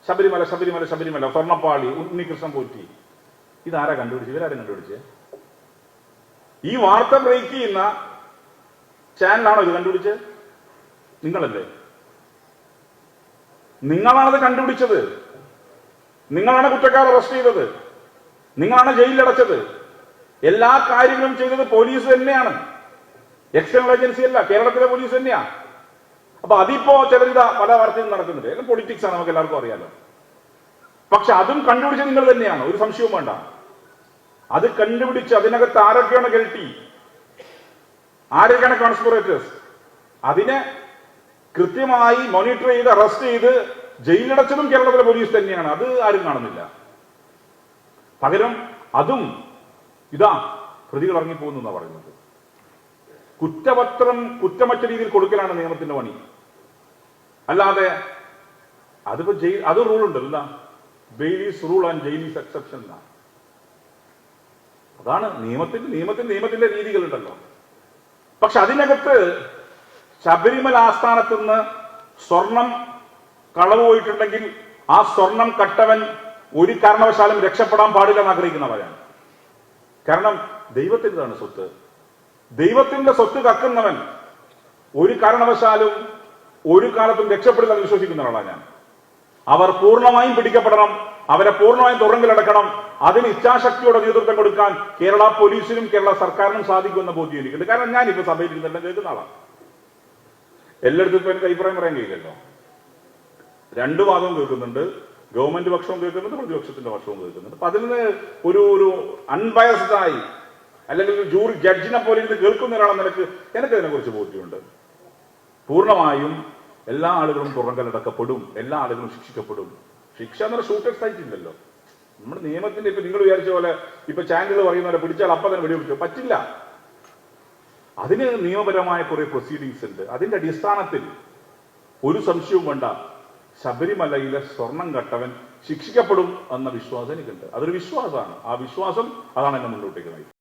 ശബരിമല ശബരിമല ശബരിമല സ്വർണ്ണപ്പാളി ഉണ്ണികൃഷ്ണൻ പോറ്റി. ഇതാരാ കണ്ടുപിടിച്ചത്? ഇവരാരും കണ്ടുപിടിച്ചേ? ഈ വാർത്ത ബ്രേക്ക് ചെയ്യുന്ന ചാനലാണോ ഇത് കണ്ടുപിടിച്ചത്? നിങ്ങളല്ലേ? നിങ്ങളാണത് കണ്ടുപിടിച്ചത്. നിങ്ങളാണ് കുറ്റക്കാർ അറസ്റ്റ് ചെയ്തത്. നിങ്ങളാണ് ജയിലിലടച്ചത്. എല്ലാ കാര്യങ്ങളും ചെയ്തത് പോലീസ് തന്നെയാണ്, എക്സ്റ്റേണൽ ഏജൻസി അല്ല, കേരളത്തിലെ പോലീസ് തന്നെയാ. അപ്പൊ അതിപ്പോ ചിലരിത പല വാർത്തയും നടക്കുന്നുണ്ട്. എല്ലാം പൊളിറ്റിക്സ് ആണ്, നമുക്ക് എല്ലാവർക്കും അറിയാലോ. പക്ഷെ അതും കണ്ടുപിടിച്ചത് നിങ്ങൾ തന്നെയാണ്, ഒരു സംശയവും വേണ്ട. അത് കണ്ടുപിടിച്ച് അതിനകത്ത് ആരൊക്കെയാണ് ഗിൽറ്റി, ആരൊക്കെയാണ് കോൺസ്പിറേറ്റേഴ്സ്, അതിനെ കൃത്യമായി മോണിറ്റർ ചെയ്ത് അറസ്റ്റ് ചെയ്ത് ജയിലടച്ചതും കേരളത്തിലെ പോലീസ് തന്നെയാണ്. അത് ആരും കാണുന്നില്ല. പകരം അതും ഇതാ പ്രതികൾ ഇറങ്ങിപ്പോകുന്നു എന്നാ പറയുന്നത്. കുറ്റപത്രം കുറ്റമറ്റ രീതിയിൽ കൊടുക്കലാണ് നിയമത്തിന്റെ പണി. അല്ലാതെ അതിപ്പോ അത് റൂൾ ഉണ്ടല്ല, ബെയിലീസ് റൂൾ ആൻഡ് ജയിലീസ് എക്സെപ്ഷൻ എന്നാ. അതാണ് നിയമത്തിന്റെ രീതികളുണ്ടല്ലോ. പക്ഷെ അതിനകത്ത് ശബരിമല ആസ്ഥാനത്ത് നിന്ന് സ്വർണം കളവ് പോയിട്ടുണ്ടെങ്കിൽ ആ സ്വർണം കട്ടവൻ ഒരു കാരണവശാലും രക്ഷപ്പെടാൻ പാടില്ലെന്ന് ആഗ്രഹിക്കുന്നവരാണ്. കാരണം ദൈവത്തിൻ്റെതാണ് സ്വത്ത്. ദൈവത്തിന്റെ സ്വത്ത് കക്കുന്നവൻ ഒരു കാരണവശാലും ഒരു കാലത്തും രക്ഷപ്പെടില്ലെന്ന് വിശ്വസിക്കുന്ന ഒരാളാണ് ഞാൻ. അവർ പൂർണ്ണമായും പിടിക്കപ്പെടണം, അവരെ പൂർണ്ണമായും തുറങ്കിലടക്കണം. അതിന് ഇച്ഛാശക്തിയോടെ നേതൃത്വം കൊടുക്കാൻ കേരള പോലീസിനും കേരള സർക്കാരിനും സാധിക്കുമെന്ന ബോധ്യം എനിക്കുണ്ട്. കാരണം ഞാനിപ്പോ സഭയിൽ ഇതെല്ലാം കേൾക്കുന്ന ആളാണ്. എല്ലായിടത്തും ഇപ്പൊ എനിക്ക് അഭിപ്രായം പറയാൻ കഴിയില്ലല്ലോ. രണ്ടു വാദവും കേൾക്കുന്നുണ്ട്, ഗവൺമെന്റ് പക്ഷവും കേൾക്കുന്നുണ്ട്, പ്രതിപക്ഷത്തിന്റെ പക്ഷവും കേൾക്കുന്നുണ്ട്. അപ്പൊ അതിൽ നിന്ന് ഒരു അൺബയസ്ഡ് ആയി അല്ലെങ്കിൽ ഒരു ജൂറി ജഡ്ജിനെ പോലെ ഇരുന്ന് കേൾക്കുന്ന ഒരാളെന്ന നിലക്ക് എനിക്കതിനെ കുറിച്ച് ബോധ്യമുണ്ട്. പൂർണ്ണമായും എല്ലാ ആളുകളും തുറങ്കലടക്കപ്പെടും, എല്ലാ ആളുകളും ശിക്ഷിക്കപ്പെടും. ശിക്ഷ എന്ന് പറഞ്ഞാൽ ഷൂട്ട് എക്സൈറ്റില്ലല്ലോ. നമ്മുടെ നിയമത്തിന്റെ ഇപ്പൊ നിങ്ങൾ വിചാരിച്ച പോലെ ഇപ്പൊ ചാനലുകൾ പറയുന്ന പോലെ പിടിച്ചാൽ അപ്പം തന്നെ വെടിവെച്ചു പറ്റില്ല. അതിന് നിയമപരമായ കുറെ പ്രൊസീഡിങ്സ് ഉണ്ട്. അതിന്റെ അടിസ്ഥാനത്തിൽ ഒരു സംശയവും വേണ്ട, ശബരിമലയിലെ സ്വർണം കട്ടവൻ ശിക്ഷിക്കപ്പെടും എന്ന വിശ്വാസം എനിക്കുണ്ട്. അതൊരു വിശ്വാസമാണ്. ആ വിശ്വാസം അതാണ് എന്നെ മുന്നോട്ടേക്ക് നയിക്കുന്നത്.